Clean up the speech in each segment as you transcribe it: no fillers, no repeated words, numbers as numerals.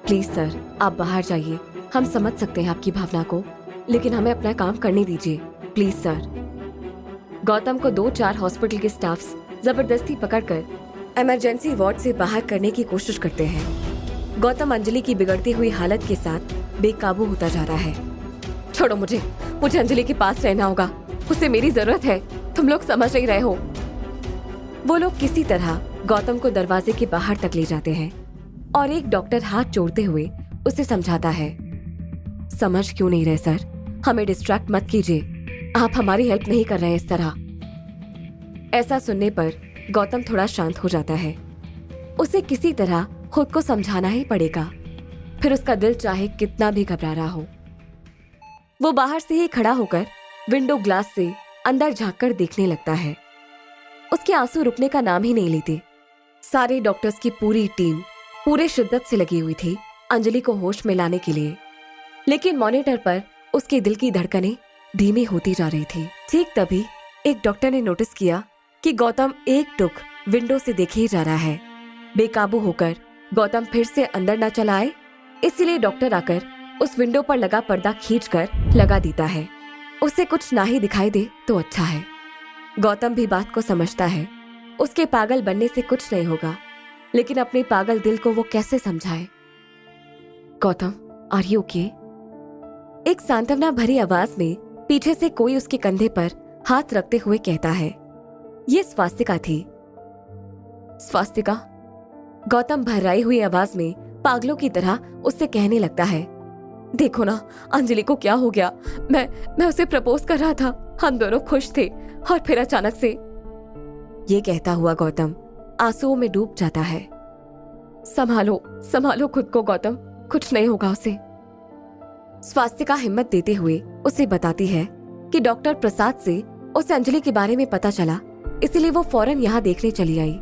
Please sir, आप बाहर जाइए। हम समझ सकते हैं आपकी भावना को, लेकिन हमें अपना काम करने दीजिए प्लीज सर। गौतम को 2-4 हॉस्पिटल के स्टाफ्स जबरदस्ती पकड़कर इमरजेंसी वार्ड से बाहर करने की कोशिश करते हैं। गौतम अंजलि की बिगड़ती हुई हालत के साथ बेकाबू होता जा रहा है। छोड़ो मुझे अंजलि के पास रहना होगा, उसे मेरी जरूरत है, तुम लोग समझ नहीं रहे हो। वो लोग किसी तरह गौतम को दरवाजे के बाहर तक ले जाते हैं और एक डॉक्टर हाथ जोड़ते हुए उसे समझाता है, समझ क्यों नहीं रहे सर, हमें डिस्ट्रैक्ट मत कीजिए, आप हमारी हेल्प नहीं कर रहे हैं इस तरह। ऐसा सुनने पर गौतम थोड़ा शांत हो जाता है। उसे किसी तरह खुद को समझाना ही पड़ेगा, फिर उसका दिल चाहे कितना भी घबरा रहा हो। वो बाहर से ही खड़ा होकर विंडो ग्लास से अंदर झांककर देखने लगता है। उसके आंसू रुकने का नाम ही नहीं लेते। सारे डॉक्टर्स की पूरी टीम पूरे शिद्दत से लगी हुई थी अंजलि को होश में लाने के लिए, लेकिन मॉनिटर पर उसके दिल की धड़कनें धीमी होती जा रही थी। ठीक तभी एक डॉक्टर ने नोटिस किया कि गौतम एक टुक विंडो से देखे ही जा रहा है। बेकाबू होकर गौतम फिर से अंदर न चला आए, इसलिए डॉक्टर आकर उस विंडो पर लगा पर्दा खींचकर लगा देता है। उसे कुछ ना ही दिखाई दे तो अच्छा है। गौतम भी बात को समझता है, उसके पागल बनने से कुछ नहीं होगा, लेकिन अपने पागल दिल को वो कैसे समझाए। Gautam, are you okay? एक सांत्वना भरी आवाज में पीछे से कोई उसके कंधे पर हाथ रखते हुए कहता है। ये स्वास्तिका थी। स्वास्तिका? गौतम भर्राई हुई आवाज में पागलों की तरह उससे कहने लगता है, देखो ना अंजलि को क्या हो गया। मैं उसे प्रपोज कर रहा था, हम दोनों खुश थे, और फिर अचानक से। ये कहता हुआ गौतम आंसुओं में डूब जाता है। संभालो खुद को गौतम, कुछ नहीं होगा उसे। स्वास्तिका हिम्मत देते हुए उसे बताती है कि डॉक्टर प्रसाद से उसे अंजलि के बारे में पता चला, इसलिए वो फौरन यहाँ देखने चली आई।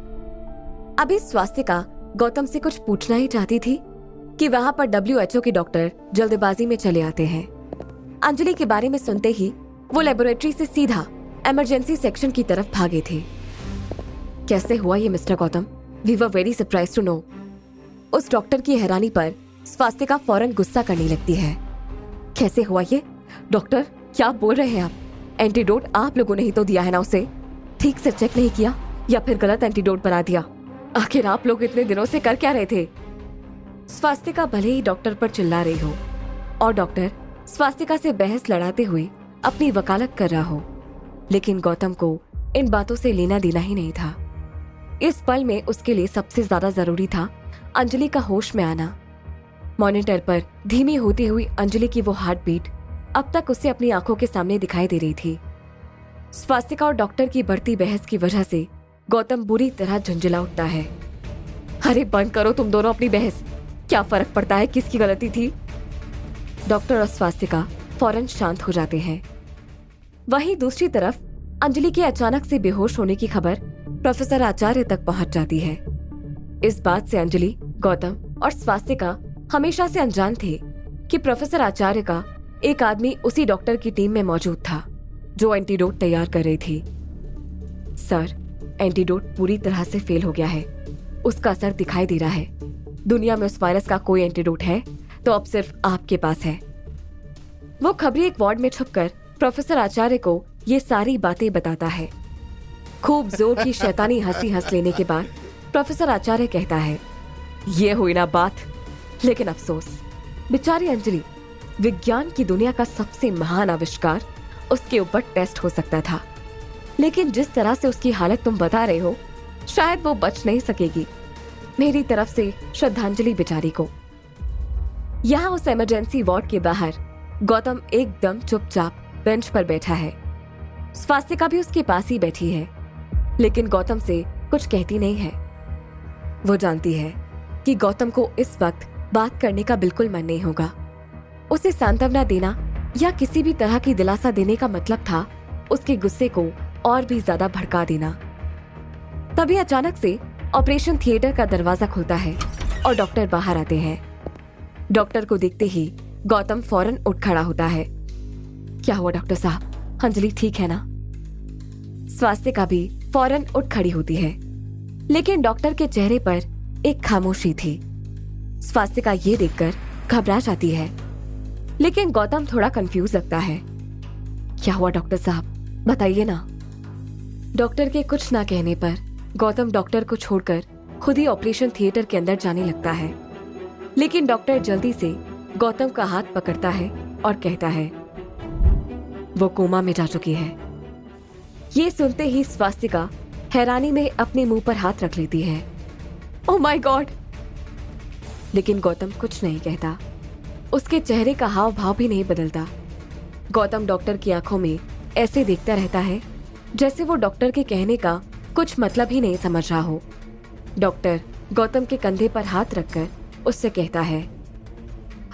अभी स्वास्तिका गौतम से कुछ पूछना ही चाहती थी कि वहाँ पर WHO के डॉक्टर जल्दबाजी में चले आते हैं। अंजलि के बारे में सुनते ही वो लेबोरेटरी से सीधा इमरजेंसी सेक्शन की तरफ भागे थे। कैसे हुआ ये mister Gautam? We were very surprised to know. उस डॉक्टर की हैरानी पर स्वास्तिका फौरन गुस्सा करने लगती है। कैसे हुआ ये? डॉक्टर, क्या बोल रहे हैं आप? एंटीडोट आप लोगों ने ही तो दिया है ना उसे, ठीक से चेक नहीं किया या फिर गलत एंटीडोट बना दिया? आखिर आप लोग इतने दिनों से कर क्या रहे थे? स्वास्तिका भले ही डॉक्टर पर चिल्ला रही हो और डॉक्टर स्वास्तिका से बहस लड़ाते हुए अपनी वकालत कर रहा हो, लेकिन गौतम को इन बातों से लेना देना ही नहीं था। इस पल में उसके लिए सबसे ज्यादा जरूरी था अंजलि का होश में आना। मॉनिटर पर धीमी होती हुई अंजलि की वो हार्ट बीट अब तक उसे अपनी आंखों के सामने दिखाई दे रही थी। स्वास्तिका और डॉक्टर की बढ़ती बहस की वजह से गौतम बुरी तरह झुंझला उठता है। अरे बंद करो तुम दोनों अपनी बहस, क्या फर्क पड़ता है किसकी गलती थी? डॉक्टर और स्वास्तिका फौरन शांत हो जाते हैं। वहीं दूसरी तरफ अंजलि के अचानक से बेहोश होने की खबर प्रोफेसर आचार्य तक पहुंच जाती है। इस बात से अंजलि, गौतम और स्वास्तिका हमेशा से अनजान थे कि प्रोफेसर आचार्य का एक आदमी उसी डॉक्टर की टीम में मौजूद था जो एंटीडोट तैयार कर रही थी। सर, एंटीडोट पूरी तरह से फेल हो गया है, उसका असर दिखाई दे रहा है। दुनिया में उस वायरस का कोई एंटीडोट है तो अब सिर्फ आपके पास है। वो खबरी एक वार्ड में छुपकर प्रोफेसर आचार्य को ये सारी बातें बताता है। खूब जोर की शैतानी हंसी हंस लेने के बाद प्रोफेसर आचार्य कहता है, ये हुई ना बात, लेकिन अफसोस, बेचारी अंजलि, विज्ञान की दुनिया का सबसे महान आविष्कार, उसके ऊपर टेस्ट हो सकता था, लेकिन जिस तरह से उसकी हालत तुम बता रहे हो, शायद वो बच नहीं सकेगी। मेरी तरफ से श्रद्धांजलि बेचारी को। यहाँ उस इमरजेंसी वार्ड के बाहर गौतम एकदम चुपचाप बेंच पर बैठा है। स्वास्तिका भी उसके पास ही बैठी है, लेकिन गौतम से कुछ कहती नहीं है। वो जानती है कि गौतम को इस वक्त बात करने का बिल्कुल मन नहीं होगा। उसे सांत्वना देना या किसी भी तरह की दिलासा देने का मतलब था उसके गुस्से को और भी ज्यादा भड़का देना। तभी अचानक से ऑपरेशन थिएटर का दरवाजा खुलता है और डॉक्टर बाहर आते हैं। डॉक्टर को देखते ही गौतम फौरन उठ खड़ा होता है। क्या हुआ डॉक्टर साहब, अंजलि ठीक है ना? स्वास्तिका भी फौरन उठ खड़ी होती है, लेकिन डॉक्टर के चेहरे पर एक खामोशी थी। स्वास्तिका ये देखकर घबरा जाती है, लेकिन गौतम थोड़ा कंफ्यूज लगता है। क्या हुआ डॉक्टर साहब, बताइए ना। डॉक्टर के कुछ ना कहने पर गौतम डॉक्टर को छोड़कर खुद ही ऑपरेशन थिएटर के अंदर जाने लगता है, लेकिन डॉक्टर जल्दी से गौतम का हाथ पकड़ता है और कहता है वो कोमा में जा चुकी है। ये सुनते ही स्वास्तिका हैरानी में अपने मुंह पर हाथ रख लेती है। Oh my God! लेकिन गौतम कुछ नहीं कहता, उसके चेहरे का हाव भाव भी नहीं बदलता। गौतम डॉक्टर की आंखों में ऐसे देखता रहता है जैसे वो डॉक्टर के कहने का कुछ मतलब ही नहीं समझ रहा हो। डॉक्टर गौतम के कंधे पर हाथ रखकर उससे कहता है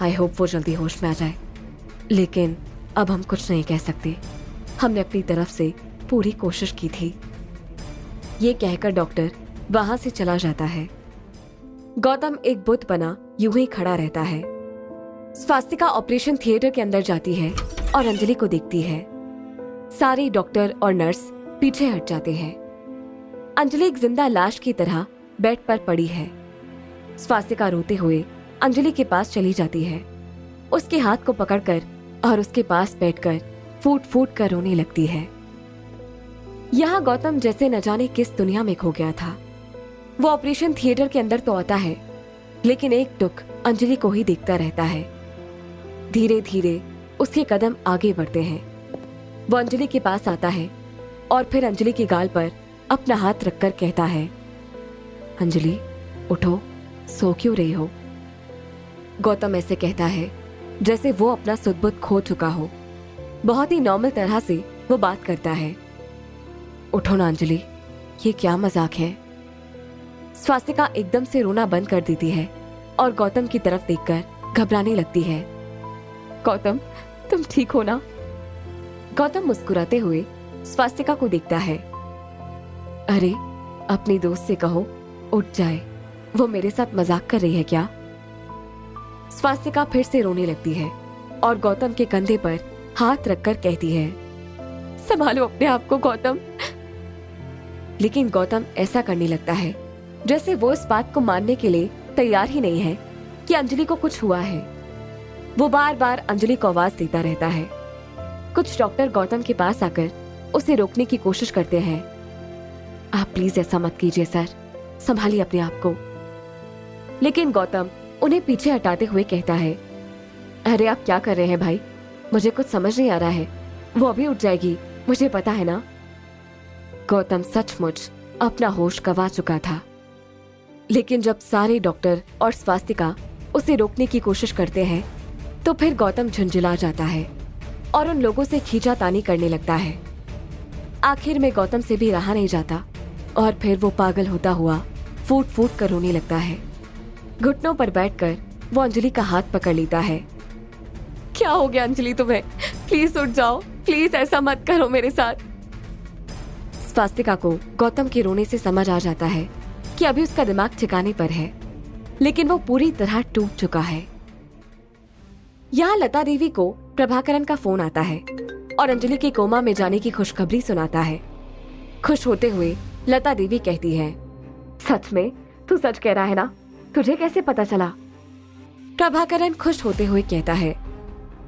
आई होप वो जल्दी होश में आ जाए, लेकिन अब हम कुछ नहीं कह सकते, हमने अपनी तरफ से पूरी कोशिश की थी। ये कहकर डॉक्टर वहां से चला जाता है। गौतम एक बुत बना यूं ही खड़ा रहता है। स्वास्तिका ऑपरेशन थिएटर के अंदर जाती है और अंजलि को देखती है। सारे डॉक्टर और नर्स पीछे हट जाते हैं। अंजलि एक जिंदा लाश की तरह बेड पर पड़ी है। स्वास्तिका रोते हुए अंजलि के पास चली जाती है, उसके हाथ को पकड़कर और उसके पास बैठकर फूट फूट कर रोने लगती है। यहाँ गौतम जैसे न जाने किस दुनिया में खो गया था। वो ऑपरेशन थिएटर के अंदर तो आता है, लेकिन एक टुक अंजलि को ही देखता रहता है। धीरे धीरे उसके कदम आगे बढ़ते हैं। वो अंजलि के पास आता है और फिर अंजलि की गाल पर अपना हाथ रखकर कहता है अंजलि उठो, सो क्यों रही हो। गौतम ऐसे कहता है जैसे वो अपना सुध-बुध खो चुका हो। बहुत ही नॉर्मल तरह से वो बात करता है। उठो ना अंजलि, ये क्या मजाक है। स्वास्तिका एकदम से रोना बंद कर देती है और गौतम की तरफ देखकर घबराने लगती है। गौतम, तुम ठीक हो ना? गौतम मुस्कुराते हुए स्वास्तिका को देखता है। अरे, अपनी दोस्त से कहो उठ जाए, वो मेरे साथ मजाक कर रही है क्या? स्वास्तिका फिर से रोने लगती है और गौतम के कंधे पर हाथ रखकर कहती है संभालो अपने आप को गौतम। लेकिन गौतम ऐसा करने लगता है जैसे वो इस बात को मानने के लिए तैयार ही नहीं है कि अंजलि को कुछ हुआ है। वो बार बार अंजलि को आवाज देता रहता है। कुछ डॉक्टर गौतम के पास आकर उसे रोकने की कोशिश करते हैं। आप प्लीज ऐसा मत कीजिए सर, संभालिए अपने आप को। लेकिन गौतम उन्हें पीछे हटाते हुए कहता है अरे आप क्या कर रहे हैं भाई, मुझे कुछ समझ नहीं आ रहा है। वो अभी उठ जाएगी, मुझे पता है ना। गौतम सचमुच अपना होश गंवा चुका था, लेकिन जब सारे डॉक्टर और स्वास्तिका उसे रोकने की कोशिश करते हैं तो फिर गौतम झुंझुला जाता है और उन लोगों से खींचातानी करने लगता है। आखिर में गौतम से भी रहा नहीं जाता और फिर वो पागल होता हुआ फूट फूट कर रोने लगता है। घुटनों पर बैठकर वो अंजलि का हाथ पकड़ लेता है। क्या हो गया अंजलि तुम्हें? प्लीज उठ जाओ, प्लीज ऐसा मत करो मेरे साथ। स्वास्तिका को गौतम के रोने से समझ आ जाता है कि अभी उसका दिमाग ठिकाने पर है, लेकिन वो पूरी तरह टूट चुका है। यहाँ लता देवी को प्रभाकरन का फोन आता है और अंजलि के कोमा में जाने की खुशखबरी सुनाता है। खुश होते हुए लता देवी कहती है सच में? तू सच कह रहा है ना? तुझे कैसे पता चला? प्रभाकरन खुश होते हुए कहता है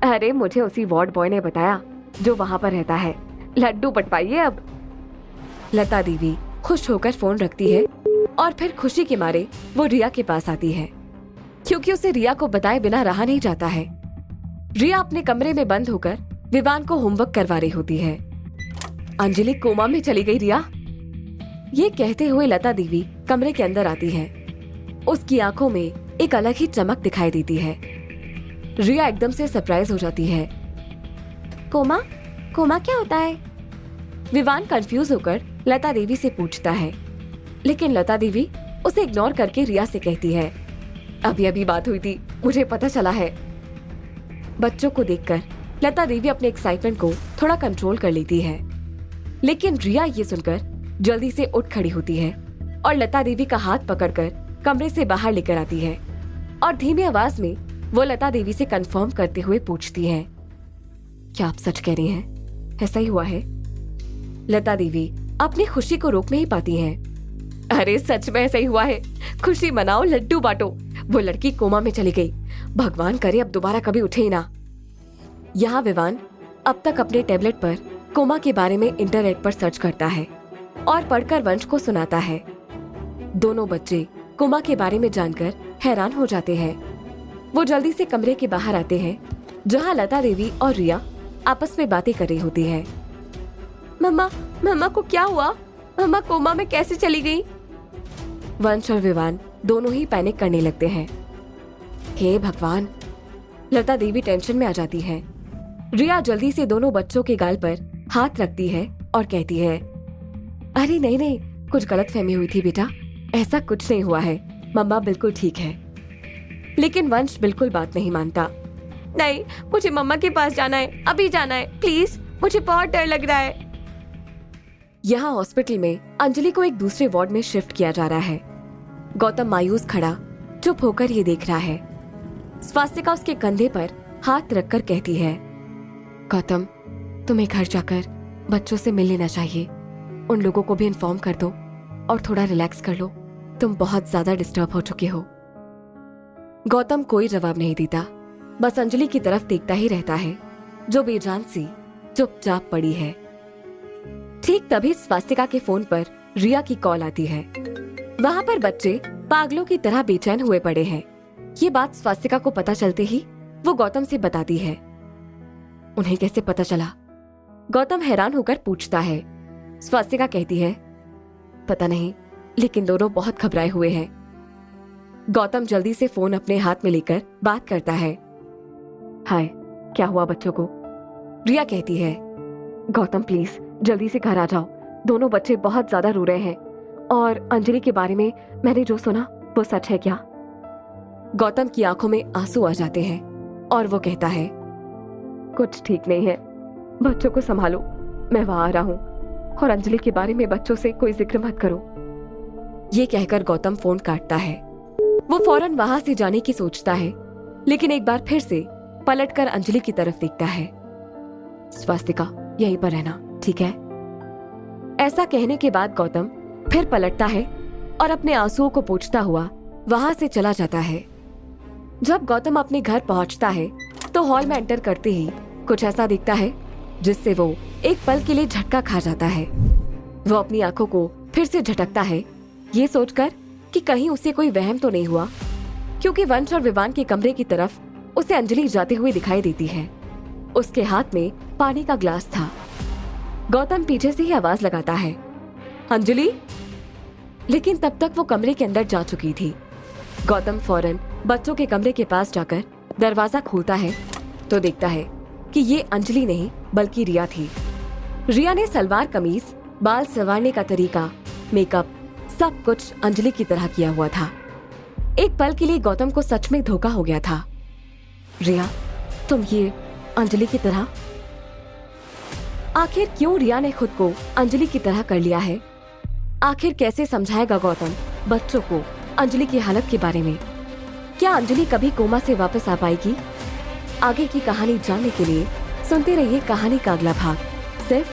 अरे मुझे उसी वार्ड बॉय ने बताया जो वहां पर रहता है। लड्डू बंटवाइए अब। लता देवी खुश होकर फोन रखती है और फिर खुशी के मारे वो रिया के पास आती है, क्योंकि उसे रिया को बताए बिना रहा नहीं जाता है। रिया अपने कमरे में बंद होकर विवान को होमवर्क करवा रही होती है। अंजलि कोमा में चली गई रिया। ये कहते हुए लता देवी कमरे के अंदर आती है। उसकी आंखों में एक अलग ही चमक दिखाई देती है। रिया एकदम से सरप्राइज हो जाती है। कोमा? कोमा क्या होता है? विवान कंफ्यूज होकर लता देवी से पूछता है, लेकिन लता देवी उसे इग्नोर करके रिया से कहती है अभी अभी बात हुई थी, मुझे पता चला है। बच्चों को देखकर लता देवी अपने एक्साइटमेंट को थोड़ा कंट्रोल कर लेती है, लेकिन रिया ये सुनकर जल्दी से उठ खड़ी होती है और लता देवी का हाथ पकड़कर कमरे से बाहर लेकर आती है और धीमी आवाज में वो लता देवी से कंफर्म करते हुए पूछती है क्या आप सच कह रही हैं? ऐसा ही हुआ है? लता देवी अपनी खुशी को रोक नहीं पाती हैं। अरे सच में ऐसा ही हुआ है, खुशी मनाओ, लड्डू बांटो, वो लड़की कोमा में चली गई। भगवान करे अब दोबारा कभी उठे ही ना। यहाँ विवान अब तक अपने टैबलेट पर कोमा के बारे में इंटरनेट पर सर्च करता है और पढ़कर वंश को सुनाता है। दोनों बच्चे कोमा के बारे में जानकर हैरान हो जाते हैं। वो जल्दी से कमरे के बाहर आते हैं जहाँ लता देवी और रिया आपस में बातें कर रही होती है। मम्मा, मम्मा को क्या हुआ? मम्मा कोमा में कैसे चली गई? वंश और विवान दोनों ही पैनिक करने लगते हैं। हे भगवान! लता देवी टेंशन में आ जाती है। रिया जल्दी से दोनों बच्चों के गाल पर हाथ रखती है और कहती है, अरे नहीं नहीं, कुछ गलतफहमी हुई थी बेटा, ऐसा कुछ नहीं हुआ है, मम्मा बिल्कुल ठीक है। लेकिन वंश बिल्कुल बात नहीं मानता। नहीं, मुझे मम्मा के पास जाना है, अभी जाना है, प्लीज, मुझे बहुत डर लग रहा है। यहाँ हॉस्पिटल में अंजलि को एक दूसरे वार्ड में शिफ्ट किया जा रहा है। गौतम मायूस खड़ा चुप होकर ये देख रहा है। स्वास्तिका उसके कंधे पर हाथ रखकर कहती है, गौतम, तुम्हें घर जाकर बच्चों से मिल लेना चाहिए। उन लोगों को भी इन्फॉर्म कर दो और थोड़ा रिलैक्स कर लो। तुम बहुत ज्यादा डिस्टर्ब हो चुके हो। गौतम कोई जवाब नहीं देता, बस अंजलि की तरफ देखता ही रहता है जो बेजान सी चुपचाप पड़ी है। ठीक तभी स्वास्तिका के फोन पर रिया की कॉल आती है। वहाँ पर बच्चे पागलों की तरह बेचैन हुए पड़े हैं। ये बात स्वास्तिका को पता चलते ही वो गौतम से बताती है। उन्हें कैसे पता चला? गौतम हैरान होकर पूछता है। स्वास्तिका कहती है, पता नहीं, लेकिन दोनों बहुत घबराए हुए हैं। गौतम जल्दी से फोन अपने हाथ में लेकर बात करता है। हाय, क्या हुआ बच्चों को? रिया कहती है, गौतम प्लीज जल्दी से घर आ जाओ, दोनों बच्चे बहुत ज्यादा रो रहे हैं और अंजलि के बारे में मैंने जो सुना वो सच है क्या? गौतम की आंखों में आंसू आ जाते हैं और वो कहता है, कुछ ठीक नहीं है, बच्चों को संभालो, मैं वहां आ रहा हूँ, और अंजलि के बारे में बच्चों से कोई जिक्र मत करो। ये कहकर गौतम फोन काटता है। वो फौरन वहां से जाने की सोचता है, लेकिन एक बार फिर से पलटकर अंजलि की तरफ देखता है। स्वास्तिका, यहीं पर रहना, ठीक है? ऐसा कहने के बाद गौतम फिर पलटता है और अपने आंसुओं को पोंछता हुआ वहां से चला जाता है। जब गौतम अपने घर पहुंचता है तो हॉल में एंटर करते ही कुछ ऐसा दिखता है जिससे वो एक पल के लिए झटका खा जाता है। वो अपनी आंखों को फिर से झटकता है, ये सोचकर कि कहीं उसे कोई वहम तो नहीं हुआ, क्योंकि वंश और विवान के कमरे की तरफ उसे अंजलि जाते हुए दिखाई देती है। उसके हाथ में पानी का ग्लास था। गौतम पीछे से ही आवाज लगाता है, अंजलि, लेकिन तब तक वो कमरे के अंदर जा चुकी थी। गौतम फौरन बच्चों के कमरे के पास जाकर दरवाजा खोलता है तो देखता है कि ये अंजलि नहीं बल्कि रिया थी। रिया ने सलवार कमीज, बाल संवारने का तरीका, मेकअप, सब कुछ अंजलि की तरह किया हुआ था। एक पल के लिए गौतम को सच में धोखा हो गया था। रिया, तुम ये अंजलि की तरह? आखिर क्यों रिया ने खुद को अंजलि की तरह कर लिया है? आखिर कैसे समझाएगा गौतम बच्चों को अंजलि की हालत के बारे में? क्या अंजलि कभी कोमा से वापस आ पाएगी? आगे की कहानी जानने के लिए सुनते रहिए कहानी का अगला भाग, सिर्फ